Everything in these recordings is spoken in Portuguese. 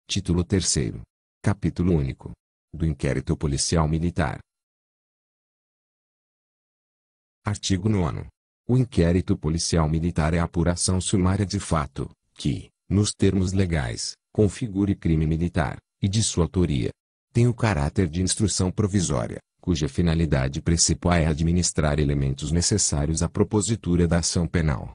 Título 3º. Capítulo único. Do inquérito policial militar. Artigo 9º. O inquérito policial militar é a apuração sumária de fato, que, nos termos legais, configure crime militar, e de sua autoria. Tem o caráter de instrução provisória, cuja finalidade principal é administrar elementos necessários à propositura da ação penal.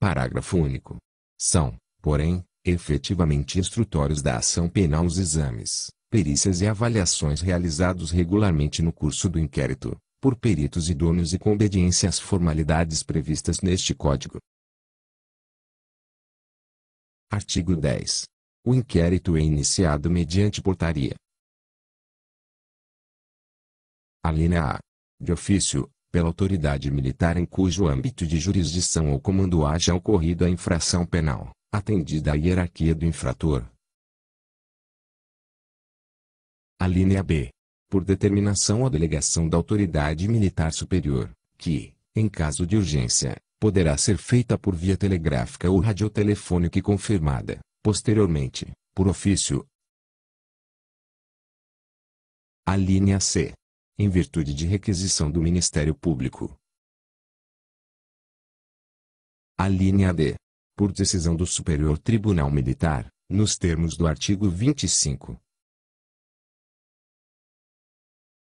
Parágrafo único. São, porém, efetivamente instrutórios da ação penal os exames, perícias e avaliações realizados regularmente no curso do inquérito, por peritos idôneos e com obediência às formalidades previstas neste Código. Artigo 10. O inquérito é iniciado mediante portaria. Alínea A. De ofício, pela autoridade militar em cujo âmbito de jurisdição ou comando haja ocorrido a infração penal, atendida a hierarquia do infrator. Alínea B. Por determinação ou delegação da autoridade militar superior, que, em caso de urgência, poderá ser feita por via telegráfica ou radiotelefônica e confirmada, posteriormente, por ofício. Alínea C. Em virtude de requisição do Ministério Público. Alínea D. Por decisão do Superior Tribunal Militar, nos termos do artigo 25.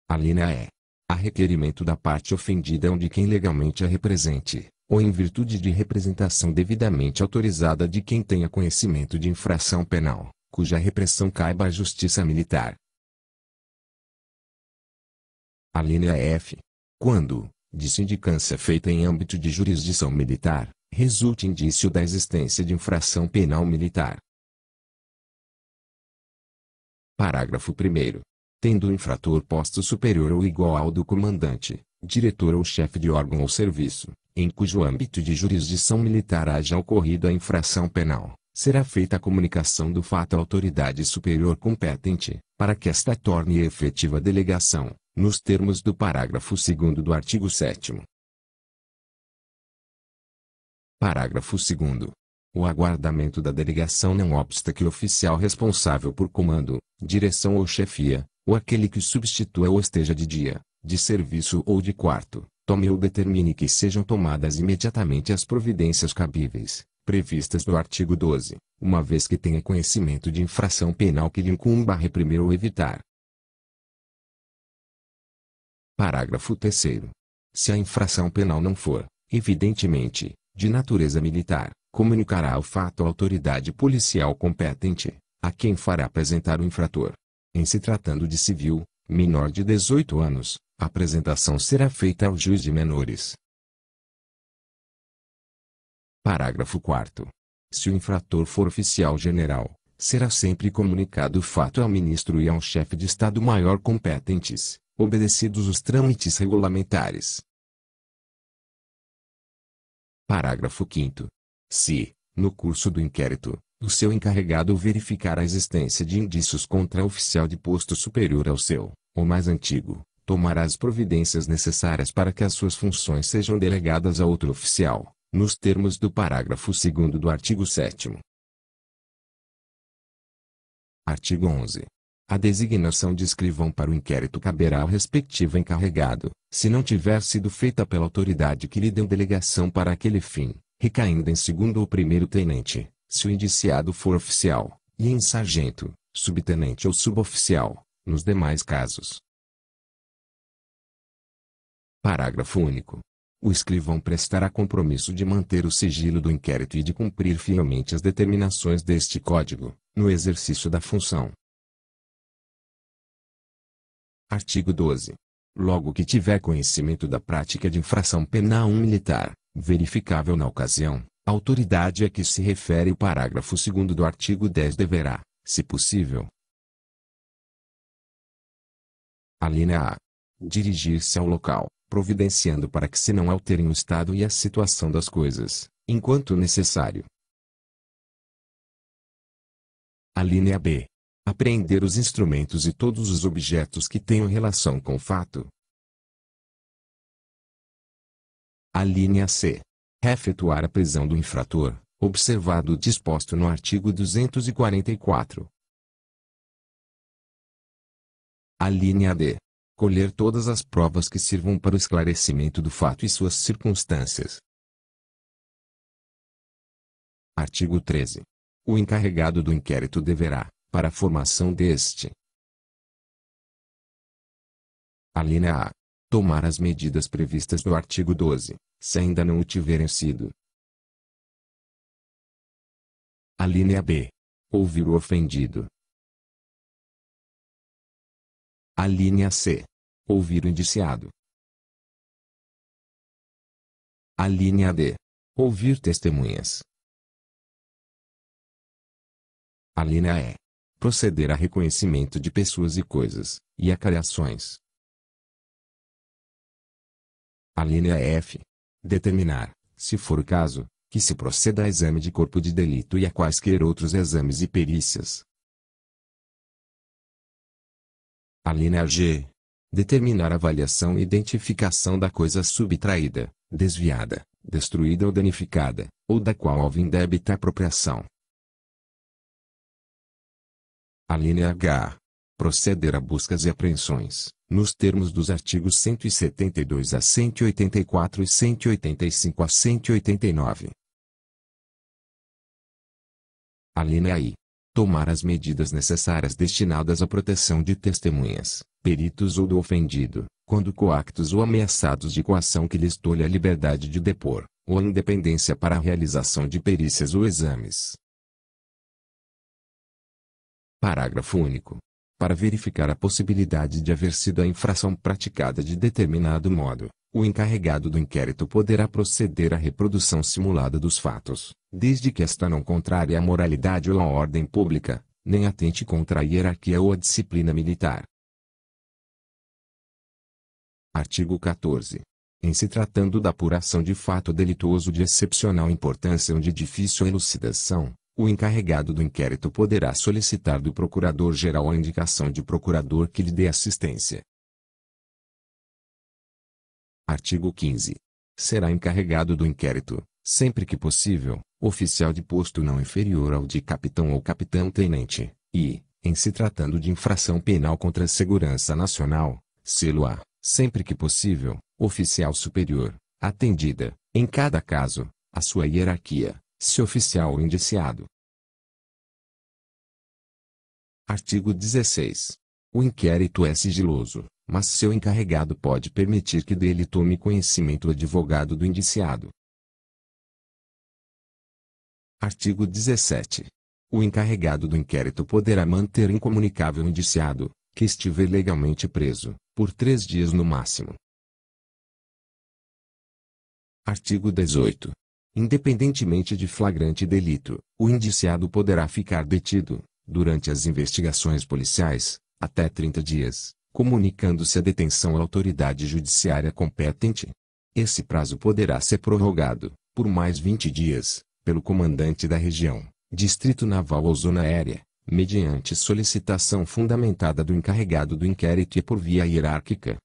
Alínea E. A requerimento da parte ofendida ou de quem legalmente a represente, ou em virtude de representação devidamente autorizada de quem tenha conhecimento de infração penal, cuja repressão caiba à Justiça Militar. Alínea F. Quando, de sindicância feita em âmbito de jurisdição militar, resulte indício da existência de infração penal militar. Parágrafo 1º. Tendo o infrator posto superior ou igual ao do comandante, diretor ou chefe de órgão ou serviço, em cujo âmbito de jurisdição militar haja ocorrido a infração penal, será feita a comunicação do fato à autoridade superior competente, para que esta torne efetiva a delegação, nos termos do parágrafo 2º do artigo 7º. Parágrafo 2º. O aguardamento da delegação não obsta que o oficial responsável por comando, direção ou chefia, ou aquele que substitua ou esteja de dia, de serviço ou de quarto, tome ou determine que sejam tomadas imediatamente as providências cabíveis, previstas no artigo 12, uma vez que tenha conhecimento de infração penal que lhe incumba reprimir ou evitar. Parágrafo 3º. Se a infração penal não for, evidentemente, de natureza militar, comunicará o fato à autoridade policial competente, a quem fará apresentar o infrator. Em se tratando de civil, menor de 18 anos, a apresentação será feita ao juiz de menores. Parágrafo 4º. Se o infrator for oficial general, será sempre comunicado o fato ao ministro e ao chefe de Estado-Maior competentes, obedecidos os trâmites regulamentares. Parágrafo 5º. Se, no curso do inquérito, o seu encarregado verificar a existência de indícios contra oficial de posto superior ao seu, ou mais antigo, tomará as providências necessárias para que as suas funções sejam delegadas a outro oficial, nos termos do parágrafo 2º do artigo 7º. Artigo 11. A designação de escrivão para o inquérito caberá ao respectivo encarregado, se não tiver sido feita pela autoridade que lhe deu delegação para aquele fim, recaindo em segundo ou primeiro tenente, se o indiciado for oficial, e em sargento, subtenente ou suboficial, nos demais casos. Parágrafo único. O escrivão prestará compromisso de manter o sigilo do inquérito e de cumprir fielmente as determinações deste Código, no exercício da função. Artigo 12. Logo que tiver conhecimento da prática de infração penal militar, verificável na ocasião, a autoridade a que se refere o parágrafo 2º do artigo 10 deverá, se possível, alínea A. Dirigir-se ao local, providenciando para que se não alterem o estado e a situação das coisas, enquanto necessário. Alínea B. Apreender os instrumentos e todos os objetos que tenham relação com o fato. Alínea C. Efetuar a prisão do infrator, observado o disposto no artigo 244. A linha D. Colher todas as provas que sirvam para o esclarecimento do fato e suas circunstâncias. Artigo 13. O encarregado do inquérito deverá, para a formação deste. A linha A. Tomar as medidas previstas no artigo 12, se ainda não o tiverem sido. A linha B. Ouvir o ofendido. A linha C. Ouvir o indiciado. A linha D. Ouvir testemunhas. A linha E. Proceder a reconhecimento de pessoas e coisas, e acariações. A linha F. Determinar, se for o caso, que se proceda a exame de corpo de delito e a quaisquer outros exames e perícias. A linha G. Determinar a avaliação e identificação da coisa subtraída, desviada, destruída ou danificada, ou da qual houve indébita apropriação. A linha H. Proceder a buscas e apreensões, nos termos dos artigos 172 a 184 e 185 a 189. A linha I. Tomar as medidas necessárias destinadas à proteção de testemunhas, peritos ou do ofendido, quando coactos ou ameaçados de coação que lhes tolhe a liberdade de depor, ou a independência para a realização de perícias ou exames. Parágrafo único. Para verificar a possibilidade de haver sido a infração praticada de determinado modo, o encarregado do inquérito poderá proceder à reprodução simulada dos fatos, desde que esta não contrarie a moralidade ou a ordem pública, nem atente contra a hierarquia ou a disciplina militar. Artigo 14. Em se tratando da apuração de fato delituoso de excepcional importância ou de difícil elucidação, o encarregado do inquérito poderá solicitar do Procurador-Geral a indicação de procurador que lhe dê assistência. Artigo 15. Será encarregado do inquérito, sempre que possível, oficial de posto não inferior ao de capitão ou capitão-tenente, e, em se tratando de infração penal contra a segurança nacional, sê-lo-á, sempre que possível, oficial superior, atendida, em cada caso, a sua hierarquia, se oficial ou indiciado. Artigo 16. O inquérito é sigiloso, mas seu encarregado pode permitir que dele tome conhecimento o advogado do indiciado. Artigo 17. O encarregado do inquérito poderá manter incomunicável o indiciado, que estiver legalmente preso, por 3 dias no máximo. Artigo 18. Independentemente de flagrante delito, o indiciado poderá ficar detido, durante as investigações policiais, até 30 dias, comunicando-se a detenção à autoridade judiciária competente. Esse prazo poderá ser prorrogado, por mais 20 dias, pelo comandante da região, distrito naval ou zona aérea, mediante solicitação fundamentada do encarregado do inquérito e por via hierárquica.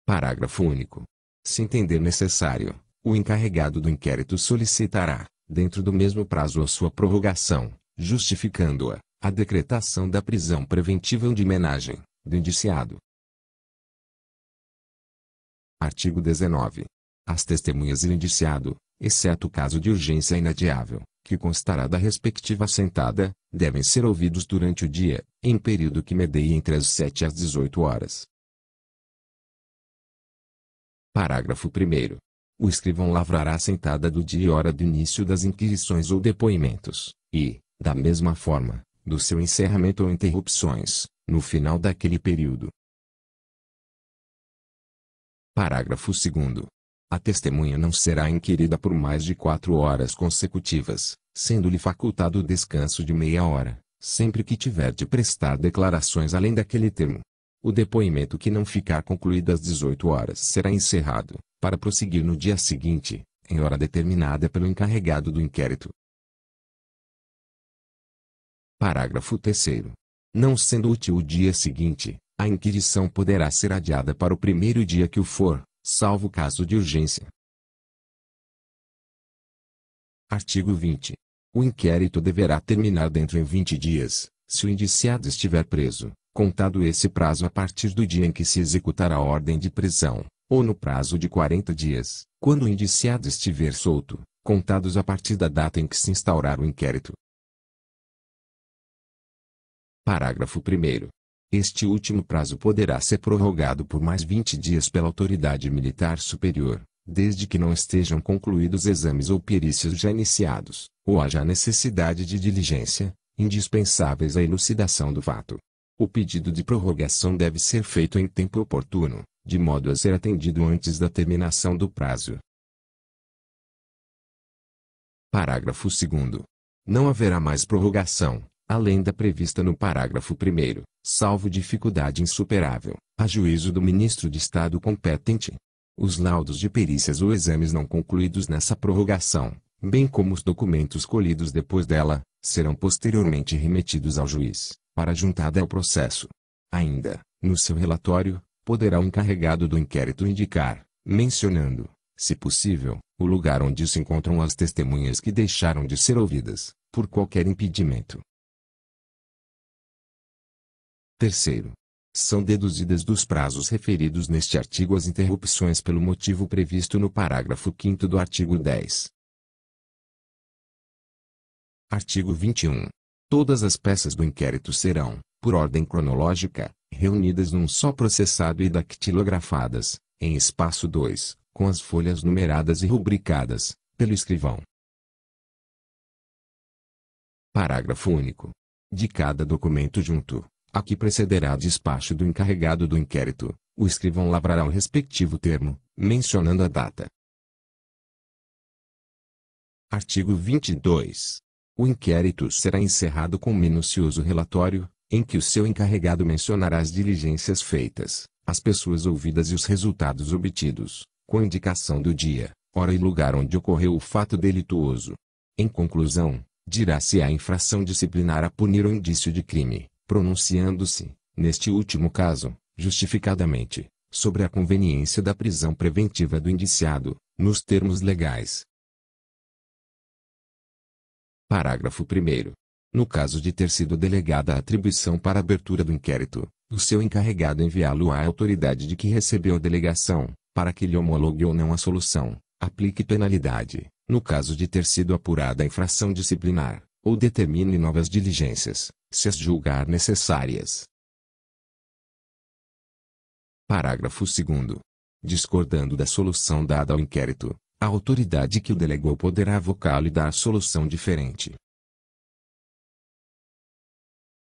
Parágrafo único. Se entender necessário, o encarregado do inquérito solicitará, dentro do mesmo prazo a sua prorrogação, justificando-a, a decretação da prisão preventiva ou de menagem, do indiciado. Artigo 19. As testemunhas e o indiciado, exceto caso de urgência inadiável, que constará da respectiva assentada, devem ser ouvidos durante o dia, em período que medeie entre as 7 às 18 horas. Parágrafo 1º. O escrivão lavrará a sentada do dia e hora do início das inquisições ou depoimentos, e, da mesma forma, do seu encerramento ou interrupções, no final daquele período. Parágrafo 2º. A testemunha não será inquirida por mais de 4 horas consecutivas, sendo-lhe facultado o descanso de meia hora, sempre que tiver de prestar declarações além daquele termo. O depoimento que não ficar concluído às 18 horas será encerrado, para prosseguir no dia seguinte, em hora determinada pelo encarregado do inquérito. Parágrafo 3º. Não sendo útil o dia seguinte, a inquirição poderá ser adiada para o primeiro dia que o for, salvo caso de urgência. Artigo 20. O inquérito deverá terminar dentro em 20 dias, se o indiciado estiver preso, contado esse prazo a partir do dia em que se executar a ordem de prisão, ou no prazo de 40 dias, quando o indiciado estiver solto, contados a partir da data em que se instaurar o inquérito. Parágrafo 1º. Este último prazo poderá ser prorrogado por mais 20 dias pela autoridade militar superior, desde que não estejam concluídos exames ou perícias já iniciados, ou haja necessidade de diligência, indispensáveis à elucidação do fato. O pedido de prorrogação deve ser feito em tempo oportuno, de modo a ser atendido antes da terminação do prazo. Parágrafo 2º. Não haverá mais prorrogação, além da prevista no parágrafo 1º, salvo dificuldade insuperável, a juízo do ministro de Estado competente. Os laudos de perícias ou exames não concluídos nessa prorrogação, bem como os documentos colhidos depois dela, serão posteriormente remetidos ao juiz, para juntada ao processo. Ainda, no seu relatório, poderá o encarregado do inquérito indicar, mencionando, se possível, o lugar onde se encontram as testemunhas que deixaram de ser ouvidas, por qualquer impedimento. Terceiro. São deduzidas dos prazos referidos neste artigo as interrupções pelo motivo previsto no parágrafo 5º do artigo 10. Artigo 21. Todas as peças do inquérito serão, por ordem cronológica, reunidas num só processado e dactilografadas, em espaço 2, com as folhas numeradas e rubricadas, pelo escrivão. Parágrafo único. De cada documento junto, a que precederá despacho do encarregado do inquérito, o escrivão lavrará o respectivo termo, mencionando a data. Artigo 22. O inquérito será encerrado com minucioso relatório, em que o seu encarregado mencionará as diligências feitas, as pessoas ouvidas e os resultados obtidos, com indicação do dia, hora e lugar onde ocorreu o fato delituoso. Em conclusão, dirá se há infração disciplinar a punir ou indício de crime, pronunciando-se, neste último caso, justificadamente, sobre a conveniência da prisão preventiva do indiciado, nos termos legais. Parágrafo 1º. No caso de ter sido delegada a atribuição para a abertura do inquérito, o seu encarregado enviá-lo à autoridade de que recebeu a delegação, para que lhe homologue ou não a solução, aplique penalidade, no caso de ter sido apurada a infração disciplinar, ou determine novas diligências, se as julgar necessárias. Parágrafo 2º. Discordando da solução dada ao inquérito, a autoridade que o delegou poderá avocá-lo e dar solução diferente.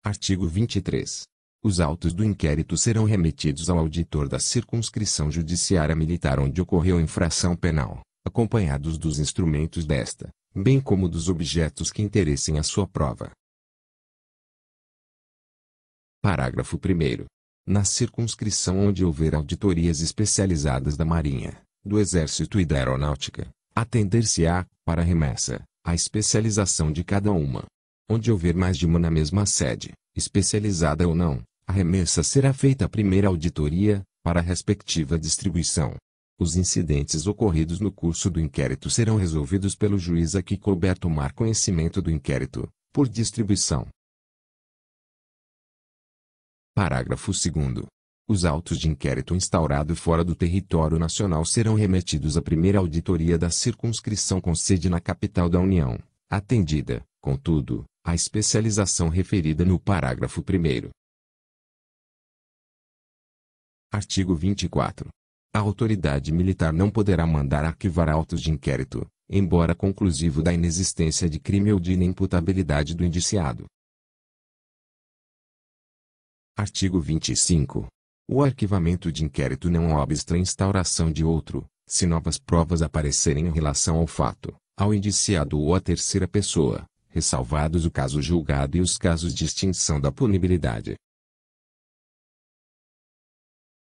Artigo 23. Os autos do inquérito serão remetidos ao auditor da circunscrição judiciária militar onde ocorreu a infração penal, acompanhados dos instrumentos desta, bem como dos objetos que interessem à sua prova. Parágrafo 1º. Na circunscrição onde houver auditorias especializadas da Marinha, do Exército e da Aeronáutica, atender-se-á, para remessa, a especialização de cada uma. Onde houver mais de uma na mesma sede, especializada ou não, a remessa será feita à primeira auditoria, para a respectiva distribuição. Os incidentes ocorridos no curso do inquérito serão resolvidos pelo juiz a que couber tomar conhecimento do inquérito, por distribuição. Parágrafo 2º. Os autos de inquérito instaurado fora do território nacional serão remetidos à primeira auditoria da circunscrição com sede na capital da União, atendida, contudo, a especialização referida no parágrafo 1º. Artigo 24. A autoridade militar não poderá mandar arquivar autos de inquérito, embora conclusivo da inexistência de crime ou de inimputabilidade do indiciado. Artigo 25. O arquivamento de inquérito não obsta a instauração de outro, se novas provas aparecerem em relação ao fato, ao indiciado ou à terceira pessoa, ressalvados o caso julgado e os casos de extinção da punibilidade.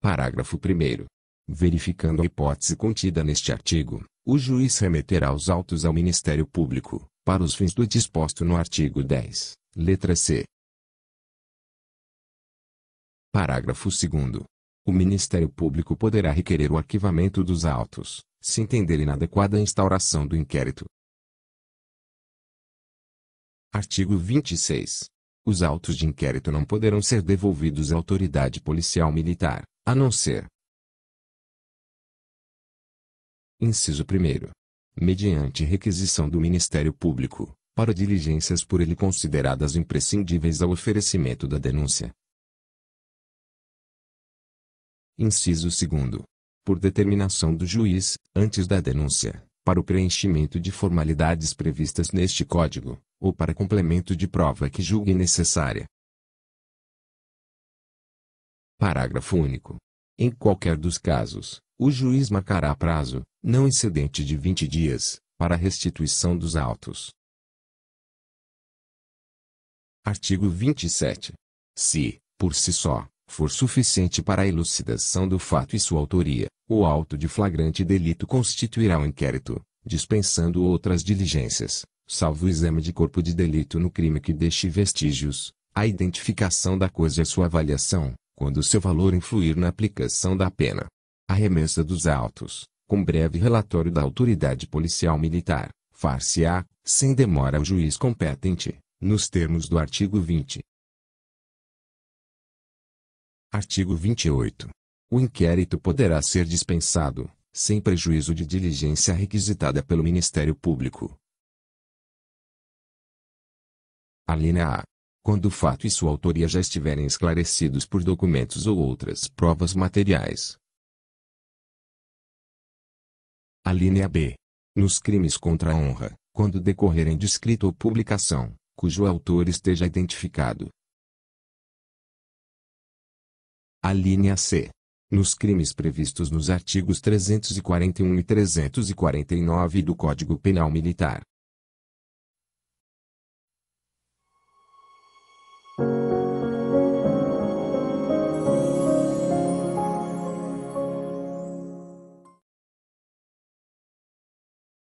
Parágrafo 1º. Verificando a hipótese contida neste artigo, o juiz remeterá os autos ao Ministério Público, para os fins do disposto no artigo 10, letra C. Parágrafo 2º. O Ministério Público poderá requerer o arquivamento dos autos, se entender inadequada a instauração do inquérito. Artigo 26. Os autos de inquérito não poderão ser devolvidos à autoridade policial militar, a não ser: inciso 1º. Mediante requisição do Ministério Público, para diligências por ele consideradas imprescindíveis ao oferecimento da denúncia. Inciso 2º. Por determinação do juiz, antes da denúncia, para o preenchimento de formalidades previstas neste Código, ou para complemento de prova que julgue necessária. Parágrafo único. Em qualquer dos casos, o juiz marcará prazo, não excedente de 20 dias, para a restituição dos autos. Artigo 27. Se, por si só, for suficiente para a elucidação do fato e sua autoria, o auto de flagrante delito constituirá um inquérito, dispensando outras diligências, salvo o exame de corpo de delito no crime que deixe vestígios, a identificação da coisa e a sua avaliação, quando seu valor influir na aplicação da pena. A remessa dos autos, com breve relatório da autoridade policial militar, far-se-á, sem demora ao juiz competente, nos termos do artigo 20. Artigo 28. O inquérito poderá ser dispensado, sem prejuízo de diligência requisitada pelo Ministério Público. Alínea A. Quando o fato e sua autoria já estiverem esclarecidos por documentos ou outras provas materiais. Alínea B. Nos crimes contra a honra, quando decorrerem de escrito ou publicação, cujo autor esteja identificado. Alínea C. Nos crimes previstos nos artigos 341 e 349 do Código Penal Militar,